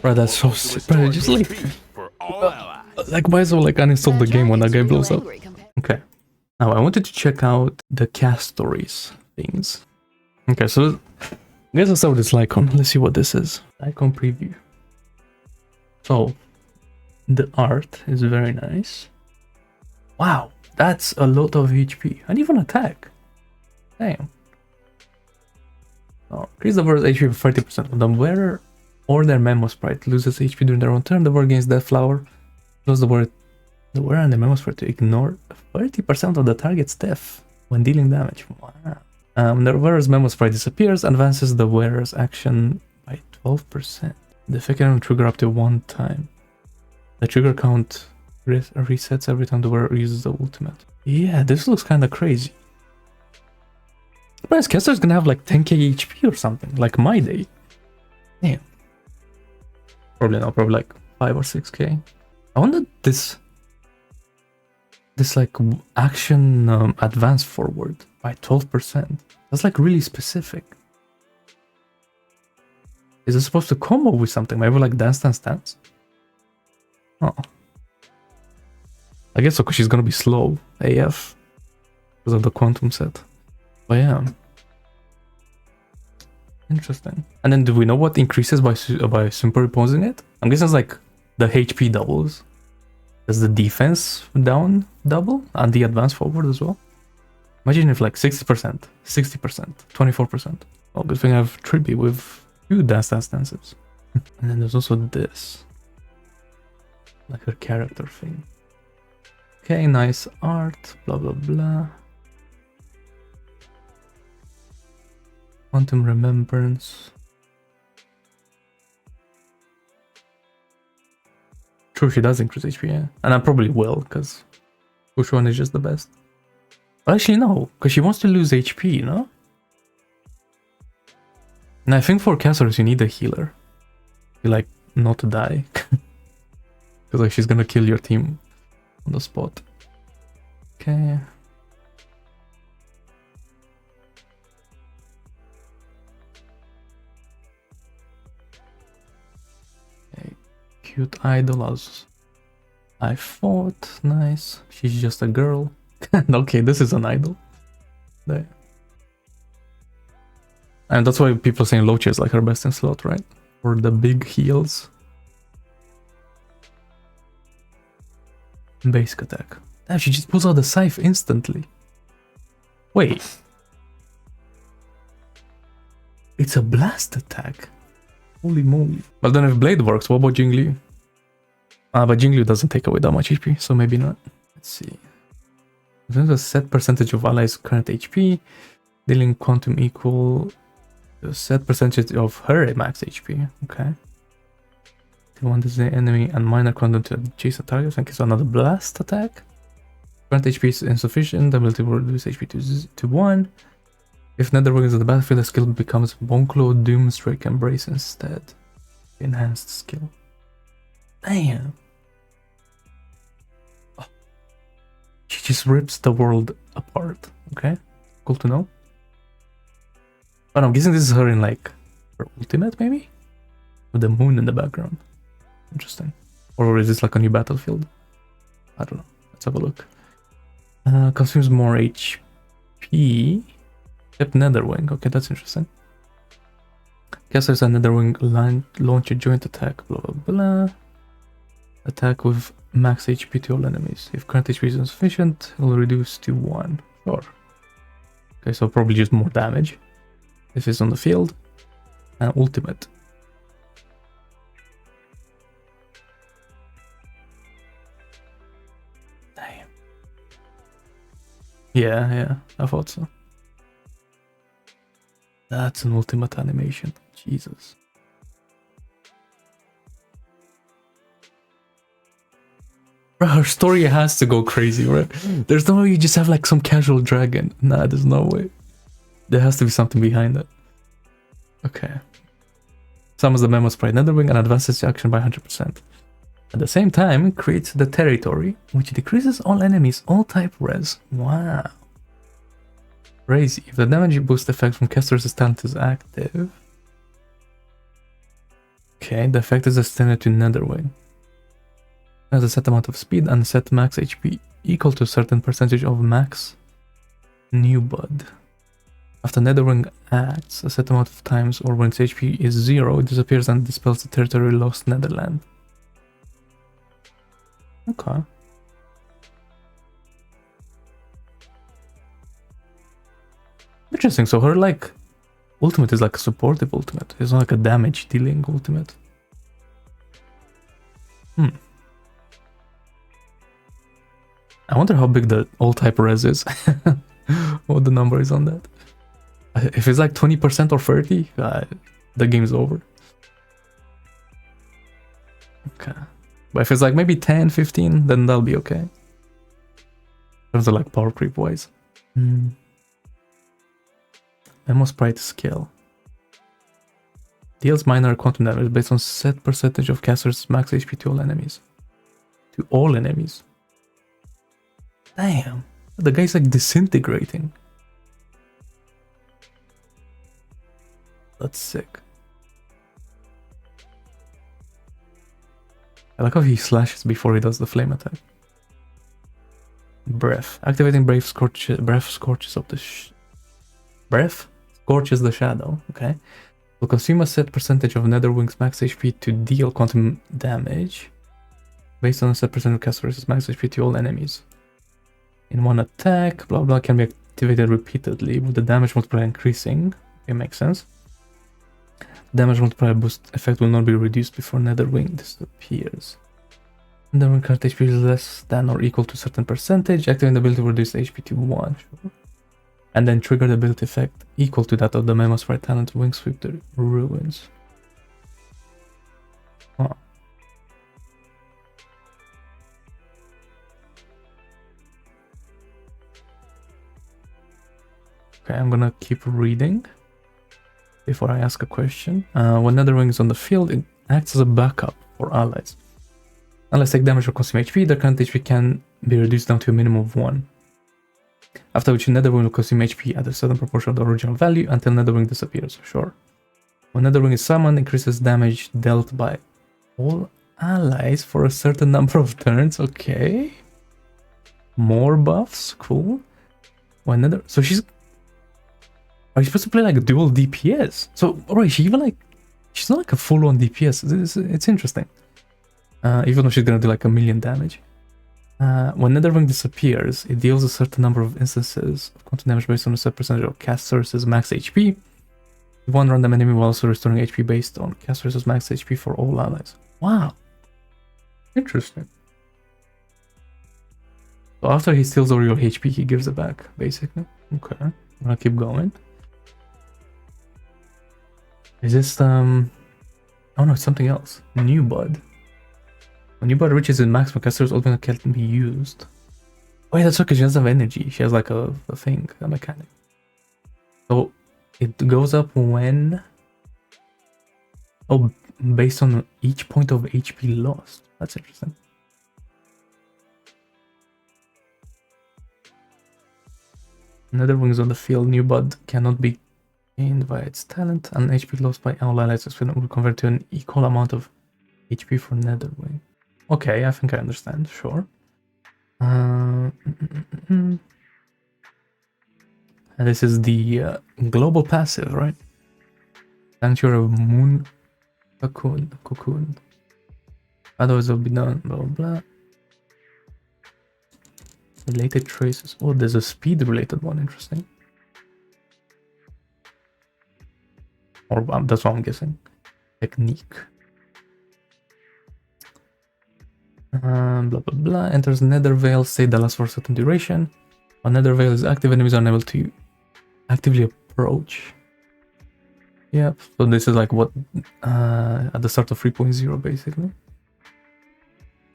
Bro, that's so sick. Bro, just like might as well like uninstall the game when that guy blows up. Okay. Now I wanted to check out the Castorice things. Okay, so I guess I'll start with this Lightcone. Let's see what this is. Lightcone preview. So the art is very nice. Wow, that's a lot of HP and even attack. Damn. Oh, increase the wearer's HP by 30%. When the wearer or their memo sprite loses HP during their own turn, the wearer gains Death Flower. Close the wearer and the memo sprite to ignore 30% of the target's death when dealing damage. Wow. The wearer's memo sprite disappears, advances the wearer's action by 12%. The effect can trigger up to 1 time. The trigger count resets every time the wearer uses the ultimate. Yeah, this looks kind of crazy. But Castor's gonna have like 10k HP or something, like my day. Damn. Probably not, probably like 5 or 6k. I wonder this like action advance forward by 12%. That's like really specific. Is it supposed to combo with something? Maybe like dance? Oh. I guess so, because she's gonna be slow AF because of the quantum set. But yeah. Interesting. And then do we know what increases by superimposing it? I'm guessing it's like the HP doubles. Does the defense down double and the advance forward as well? Imagine if like 60%, 60%, 24%. Well, good thing I have Trippy with 2 dances. And then there's also this. Like her character thing. Okay, nice art, blah blah blah. Quantum Remembrance. True, she does increase HP, yeah. And I probably will, because which one is just the best? But actually no, because she wants to lose HP, you know? And I think for Castorice you need a healer. You like not to die. Because like she's gonna kill your team on the spot. Okay. Cute idol as I thought. Nice. She's just a girl. Okay, this is an idol. There. And that's why people are saying Locha is like her best in slot, right? For the big heals. Basic attack. Damn, she just pulls out the scythe instantly. Wait. It's a blast attack. Holy moly. But then if Blade works, what about Jingli? But Jingli doesn't take away that much HP, so maybe not. Let's see. There's a set percentage of allies' current HP, dealing quantum equal to a set percentage of her max HP. Okay. One is the enemy and minor quantum to adjacent targets in case of another blast attack. Current HP is insufficient, the ability will reduce HP to 1. If Netherwing is in the battlefield, the skill becomes Bonclaw, Doomstrike, Embrace instead. Enhanced skill. Damn. Oh. She just rips the world apart. Okay, cool to know. But I'm guessing this is her in like her ultimate, maybe? With the moon in the background. Interesting. Or is this like a new battlefield? I don't know. Let's have a look. Consumes more HP. Except Netherwing. Okay, that's interesting. Castorice and Netherwing launch a joint attack. Blah blah blah. Attack with max HP to all enemies. If current HP is insufficient, it will reduce to 1. Sure. Okay, so probably just more damage. If it's on the field. And ultimate. Damn. Yeah, I thought so. That's an ultimate animation. Jesus. Bro, her story has to go crazy, right? There's no way you just have like some casual dragon. Nah, there's no way. There has to be something behind it. Okay. Summons the Memo Sprite Netherwing and advances the action by 100%. At the same time, it creates the territory, which decreases all enemies, all type res. Wow. Crazy. If the damage boost effect from Castorice's talent is active, Okay, the effect is extended to Netherwing. Has a set amount of speed and set max HP equal to a certain percentage of max new bud. After Netherwing acts a set amount of times or when its HP is 0, it disappears and dispels the territory lost Netherland. Okay. Interesting, so her like ultimate is like a supportive ultimate. It's not like a damage dealing ultimate. I wonder how big the all type res is. What the number is on that. If it's like 20% or 30, the game's over. Okay. But if it's like maybe 10, 15, then that'll be okay. In terms of like power creep wise. Memo sprite skill. Deals minor quantum damage based on set percentage of caster's max HP to all enemies. To all enemies. Damn. The guy's like disintegrating. That's sick. I like how he slashes before he does the flame attack. Breath. Activating breath scorches up the breath scorches the shadow. Okay. Will consume a set percentage of Netherwing's max HP to deal quantum damage based on a set percent of Castorice's max HP to all enemies. In one attack, blah blah, can be activated repeatedly with the damage multiplier increasing. It makes sense. Damage multiplier boost effect will not be reduced before Netherwing disappears. Netherwing current HP is less than or equal to a certain percentage. Activating the ability to reduce HP to 1. Sure. And then trigger the ability effect equal to that of the Memo Sprite talent Wing Sweep the Ruins. Huh. Okay, I'm gonna keep reading before I ask a question. When Netherwing is on the field, it acts as a backup for allies. Unless take damage or consume HP, their current HP can be reduced down to a minimum of 1. After which Netherwing will consume HP at a certain proportion of the original value until Netherwing disappears, sure. When Netherwing is summoned, increases damage dealt by all allies for a certain number of turns, okay. More buffs, cool. When Nether... So she's... Are you supposed to play like a dual DPS? So, alright, she even like... She's not like a full-on DPS, it's interesting. Even though she's gonna do like 1,000,000 damage. When Netherwing disappears, it deals a certain number of instances of quantum damage based on a set percentage of Castorice's max HP. One random enemy will also restoring HP based on Castorice's max HP for all allies. Wow. Interesting. So after he steals all your HP, he gives it back, basically. Okay. I'm gonna keep going. Is this, oh no, it's something else. New Bud. When New Bud reaches its maximum, Castorice's ultimate can be used. Wait, that's okay, she doesn't have energy. She has like a thing, a mechanic. So it goes up when... Oh, based on each point of HP lost. That's interesting. Netherwing is on the field. New Bud cannot be gained by its talent, and HP lost by all allies will convert to an equal amount of HP for Netherwing. Okay, I think I understand, sure. And this is the global passive, right? Sanctuary of Moon Cocoon. Otherwise it will be done, blah blah. Related traces. Oh, there's a speed related one, interesting. Or that's what I'm guessing. Technique. Blah blah blah. Enters Nether Veil, state that lasts for a certain duration. When Nether Veil is active, enemies are unable to actively approach. Yeah, so this is like what at the start of 3.0 basically.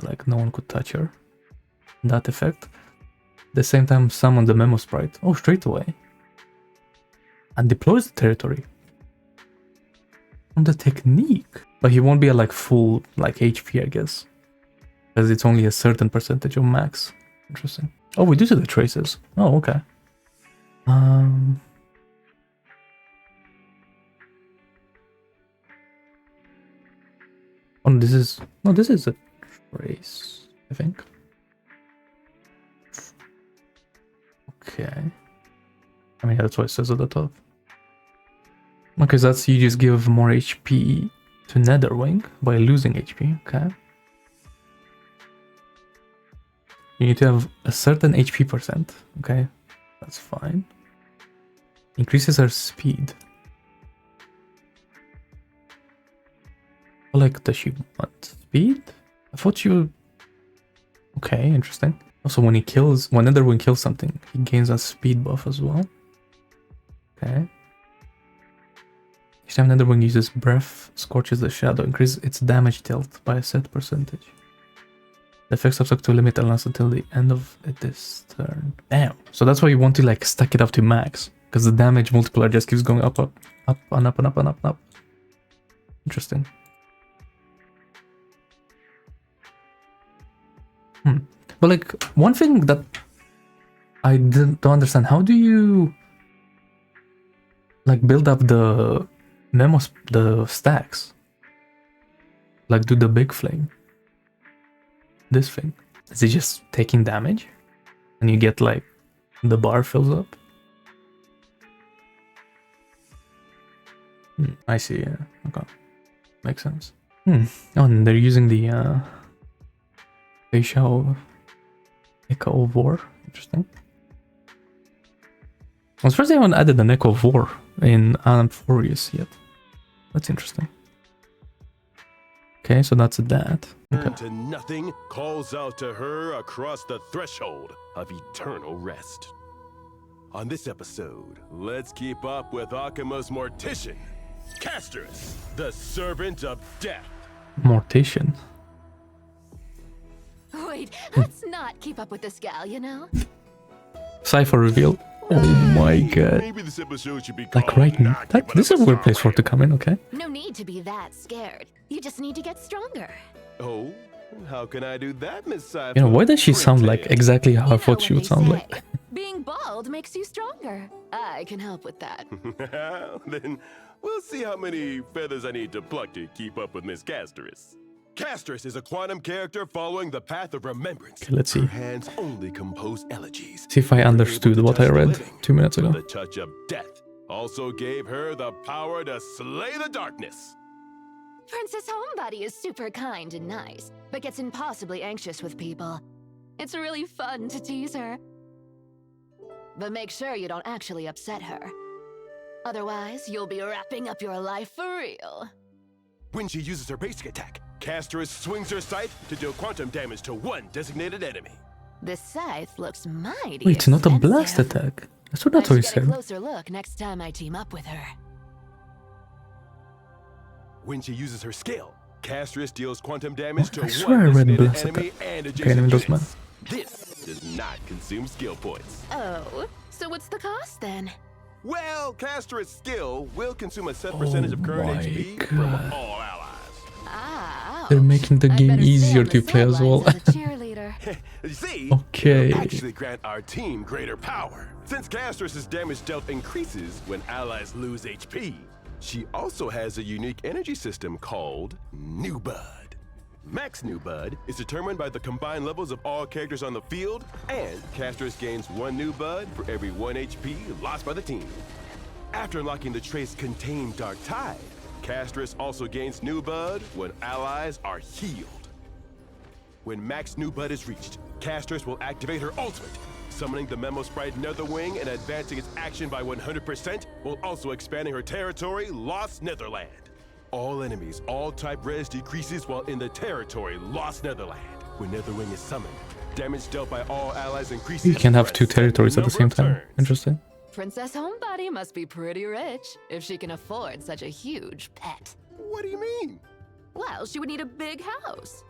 Like no one could touch her. That effect. At the same time, summon the Memo Sprite. Oh, straight away. And deploys the territory. From the technique. But he won't be at like full like HP, I guess. Because it's only a certain percentage of max. Interesting. Oh, we do see the traces. Oh, okay. Oh, this is... No, this is a trace, I think. Okay. I mean, that's what it says at the top. Okay, so that's you just give more HP to Netherwing by losing HP, okay. You need to have a certain HP percent, okay. That's fine. Increases her speed. Like, does she want speed? I thought you... Okay, interesting. Also, when Netherwing kills something, he gains a speed buff as well. Okay. Each time Netherwing uses breath, scorches the shadow, increases its damage dealt by a set percentage. The effect stops up to a limit and lasts until the end of this turn. Damn. So that's why you want to like stack it up to max, because the damage multiplier just keeps going up, and up. Interesting. But like, one thing that I don't understand, how do you like build up the the stacks? Like, do the big flame. This thing. Is it just taking damage? And you get like, the bar fills up? I see, yeah. Okay. Makes sense. Oh, and they're using the Echo of War. Interesting. I was surprised they haven't added an Echo of War in Enquiries yet. That's interesting. Okay, so that's that. Okay. To nothing calls out to her across the threshold of eternal rest. On this episode, let's keep up with Akima's mortician, Castorice, the servant of death. Mortician. Wait, let's not keep up with this gal, you know? Cypher reveal. Oh my god. Maybe this episode should be Like right now. This is a weird place for it to come in, okay? No need to be that scared. You just need to get stronger. Oh, how can I do that, Miss Cypher? You know, why does she sound like exactly how I thought she would sound like? Being bald makes you stronger. I can help with that. Then we'll see how many feathers I need to pluck to keep up with Miss Castorice. Castorice is a quantum character following the path of remembrance. Okay, let's see. Her hands only compose elegies. See if I understood what I read 2 minutes ago. The touch of death also gave her the power to slay the darkness. Princess Homebody is super kind and nice, but gets impossibly anxious with people. It's really fun to tease her. But make sure you don't actually upset her. Otherwise, you'll be wrapping up your life for real. When she uses her basic attack, Castorice swings her scythe to deal quantum damage to one designated enemy. This scythe looks mighty Wait, it's not a blast expensive. attack. That's what he I should get a said. closer look next time I team up with her. When she uses her skill, Castorice deals quantum damage to I swear I one read designated blast enemy attack. and Okay, adjacent enemy does units. This does not consume skill points. Oh, so what's the cost then? Well, Castorice's skill will consume a set percentage of current my HP from God. all allies. Ah, They're making the I'd game better stay easier on the to play as well. sidelines as a cheerleader. You see, Okay. it'll actually grant our team greater power. Since Castorice's damage dealt increases when allies lose HP, she also has a unique energy system called New Bud. Max New Bud is determined by the combined levels of all characters on the field, and Castorice gains 1 New Bud for every 1 HP lost by the team. After unlocking the trace Contain Dark Tide, Castorice also gains New Bud when allies are healed. When max New Bud is reached, Castorice will activate her ultimate, summoning the Memo Sprite Netherwing and advancing its action by 100%, while also expanding her territory, Lost Netherland. All enemies, all type res decreases while in the territory, Lost Netherland. When Netherwing is summoned, damage dealt by all allies increases. You can have for a 2 territories at the set same number of time. turns. Interesting. Princess Homebody must be pretty rich if she can afford such a huge pet. What do you mean? Well, she would need a big house.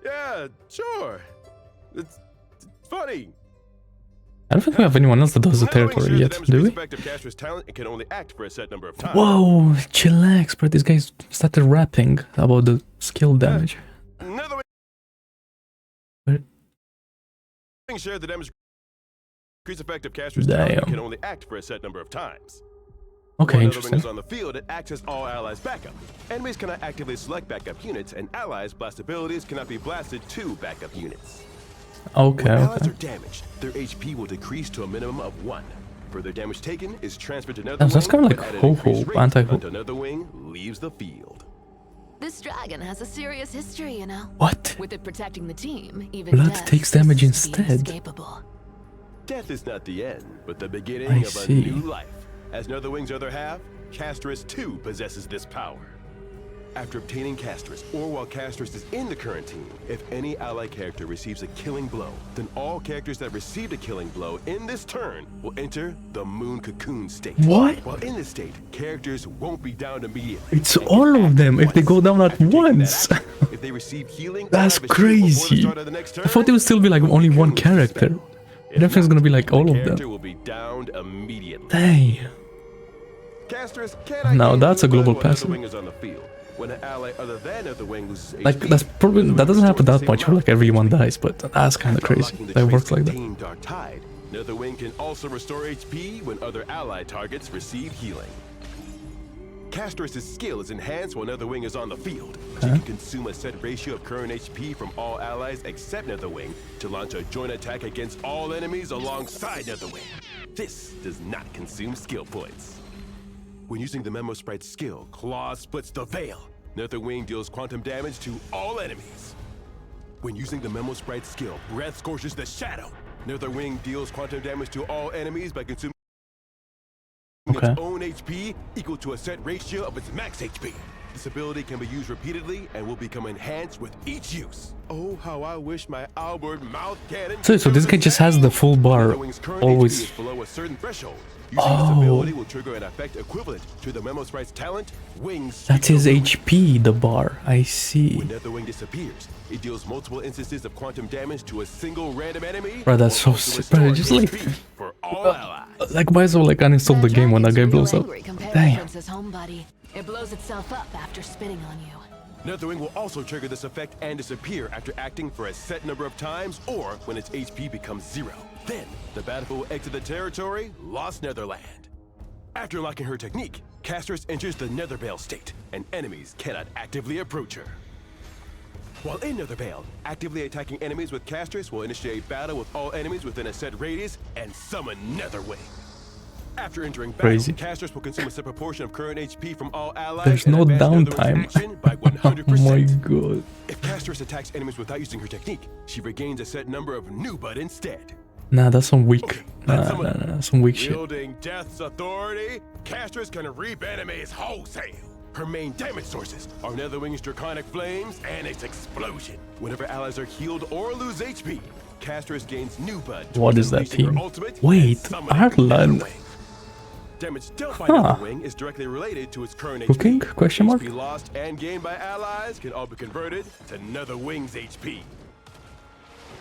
Yeah, sure. It's funny. I don't think we have anyone else that does the Netherwing territory shares yet, the damage do we? effect of Castorice's talent and can only act for a set number of times. Whoa, chillax, bro. These guys started rapping about the skill damage. Netherwing Where- share the damage increase effect of Castorice's Damn. talent and can only act for a set number of times. Okay, When interesting. Netherwing is on the field, it acts as all allies' backup. Enemies cannot actively select backup units, and allies' blast abilities cannot be blasted to backup units. Okay, When allies okay. are damaged, their HP will decrease to a minimum of 1. Further damage taken is transferred to Yeah, Netherwing, so that's kind of but like at an Ho-Ho, increased rate anti-Ho. until Netherwing leaves the field. This dragon has a serious history, you know. What? With it protecting the team, even Blood death takes damage seems to be instead. inescapable. Death is not the end, but the beginning I of see. a new life. As Netherwing's other half, Castorice too possesses this power. After obtaining Castorice, or while Castorice is in the current team, if any ally character receives a killing blow, then all characters that received a killing blow in this turn will enter the Moon Cocoon state. What? While in this state, characters won't be downed immediately. It's and get all of active them if they go down at After taking that once. action, if they receive healing, or That's have a shield before the crazy. start of the next I turn, thought it would still be like the only one cocoon is character. dispelled. If Everything's not, gonna be like the all of character them. will be downed immediately. Dang. Castorice cannot Now gain that's a new global blood while passive. Netherwing is on the field. When an ally other than Netherwing loses Like HP, that's probably Netherwing that doesn't happen restores that the much. same Like amount of everyone HP. dies, but that's kind of After crazy. unlocking the That traits works like that. contained Dark Tide, Netherwing can also restore HP when other ally targets receive healing. Castorice's skill is enhanced while Netherwing is on the field. She can consume a set ratio of current HP from all allies except Netherwing to launch a joint attack against all enemies alongside Netherwing. This does not consume skill points. When using the Memo Sprite's skill, Claw splits the Veil. Netherwing deals quantum damage to all enemies. When using the Memo Sprite's skill, Breath scorches the Shadow. Netherwing deals quantum damage to all enemies by consuming Okay. its own HP equal to a set ratio of its max HP. This ability can be used repeatedly and will become enhanced with each use. Oh, how I wish my Albert mouth cannon. So this guy just has the full bar Netherwing's current HP always. is below a certain threshold. Using this ability will trigger an effect equivalent to the Memo Sprite's talent, Wings. That's his HP, the bar. I see. When Netherwing disappears, it deals multiple instances of quantum damage to a single random enemy. Bro, that's so or also sick. Bro, restore just like HP for all allies. like might as well like uninstall the game when that guy blows up. Damn. Princess Homebody. It blows itself up after spitting on you. Netherwing will also trigger this effect and disappear after acting for a set number of times or when its HP becomes 0. Then, the battle will exit the territory, Lost Netherland. After unlocking her technique, Castorice enters the Nethervale state, and enemies cannot actively approach her. While in Nethervale, actively attacking enemies with Castorice will initiate battle with all enemies within a set radius and summon Netherwing. After entering battle, Crazy. Castorice will consume a set proportion of current HP from all allies. There's and no advance Netherwing's downtime. action by Oh 100%. my god. If Castorice attacks enemies without using her technique, she regains a set number of new bud instead. Nah, that's some weak. Okay, Nah, let's nah, summon nah, some weak shit. Wielding Death's authority, Castorice can reap enemies wholesale. Her main damage sources are Netherwing's Draconic Flames and its explosion. Whenever allies are healed or lose HP, Castorice gains new bud. What is that unleashing her team? ultimate Wait, and summoning Ireland. Netherwing. Damage dealt by Huh. Netherwing is directly related to its current Cooking? HP. Question mark? HP lost and gained by allies can all be converted to Netherwing's HP.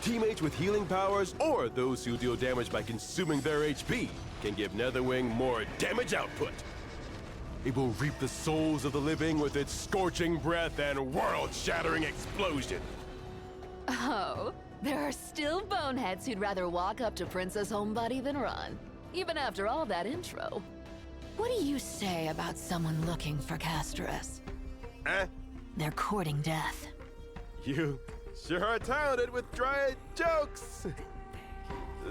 Teammates with healing powers or those who deal damage by consuming their HP can give Netherwing more damage output. It will reap the souls of the living with its scorching breath and world-shattering explosion. Oh, there are still boneheads who'd rather walk up to Princess Homebody than run, even after all that intro. What do you say about someone looking for Castorice? Eh? They're courting death. You sure are talented with dry jokes.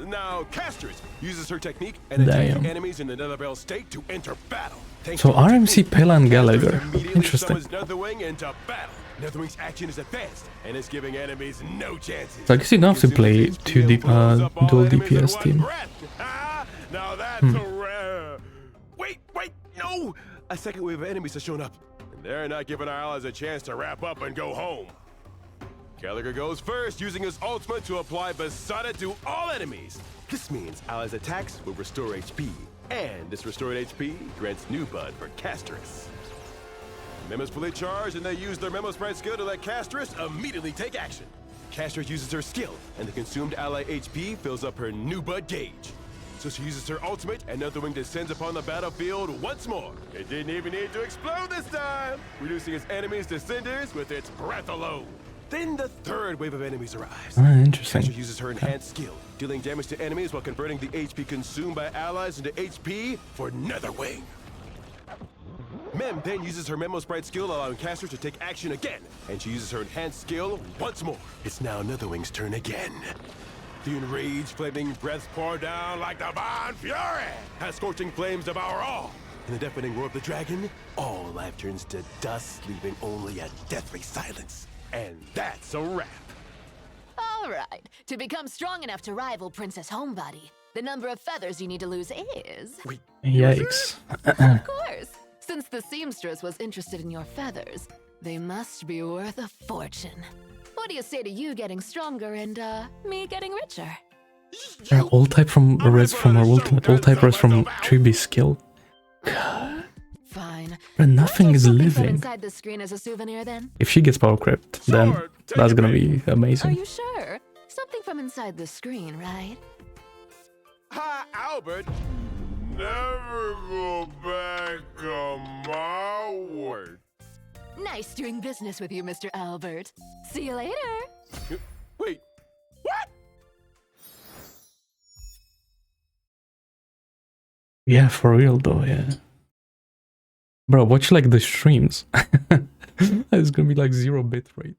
Now, Castorice uses her technique and attacks Damn. enemies in the Nethervale state to enter battle. Thanks So to her RMC technique, Pela and Castorice Gallagher. immediately Interesting. summons Netherwing into battle. Netherwing's action is advanced and is giving enemies no chances. So I guess you don't have to play two dual DPS team. Now that's a rare. Wait, no! A second wave of enemies has shown up, and they're not giving our allies a chance to wrap up and go home. Gallagher goes first, using his ultimate to apply Besotted to all enemies. This means allies' attacks will restore HP, and this restored HP grants new bud for Castorice. Memos fully charged, and they use their Memo Sprite skill to let Castorice immediately take action. Castorice uses her skill, and the consumed ally HP fills up her new bud gauge. So she uses her ultimate, and Netherwing descends upon the battlefield once more. It didn't even need to explode this time, reducing its enemies to cinders with its breath alone. Then the third wave of enemies arrives. Interesting. Castorice uses her enhanced skill, dealing damage to enemies while converting the HP consumed by allies into HP for Netherwing. Mem then uses her Memo Sprite skill, allowing Castor to take action again, and she uses her enhanced skill once more. It's now Netherwing's turn again. The enraged, flaming breaths pour down like divine fury, as scorching flames devour all. In the deafening roar of the dragon, all life turns to dust, leaving only a deathly silence. And that's a wrap. All right. To become strong enough to rival Princess Homebody, the number of feathers you need to lose is... Wait, Yikes. Of course. Since the seamstress was interested in your feathers, they must be worth a fortune. What do you say to you getting stronger and, me getting richer? Yeah, all type from res from her ultimate, all type res from Triby's skill. Fine. But nothing is Something from living. inside the screen as a souvenir, then? If she gets powercrept, then that's gonna be Are amazing. you sure? Something from inside the screen, right? Hi, Albert. Never go back on my word. Nice doing business with you, Mr. Albert. See you later. Wait, what? Yeah, for real though, yeah. Bro, watch like the streams. It's gonna be like 0 bitrate.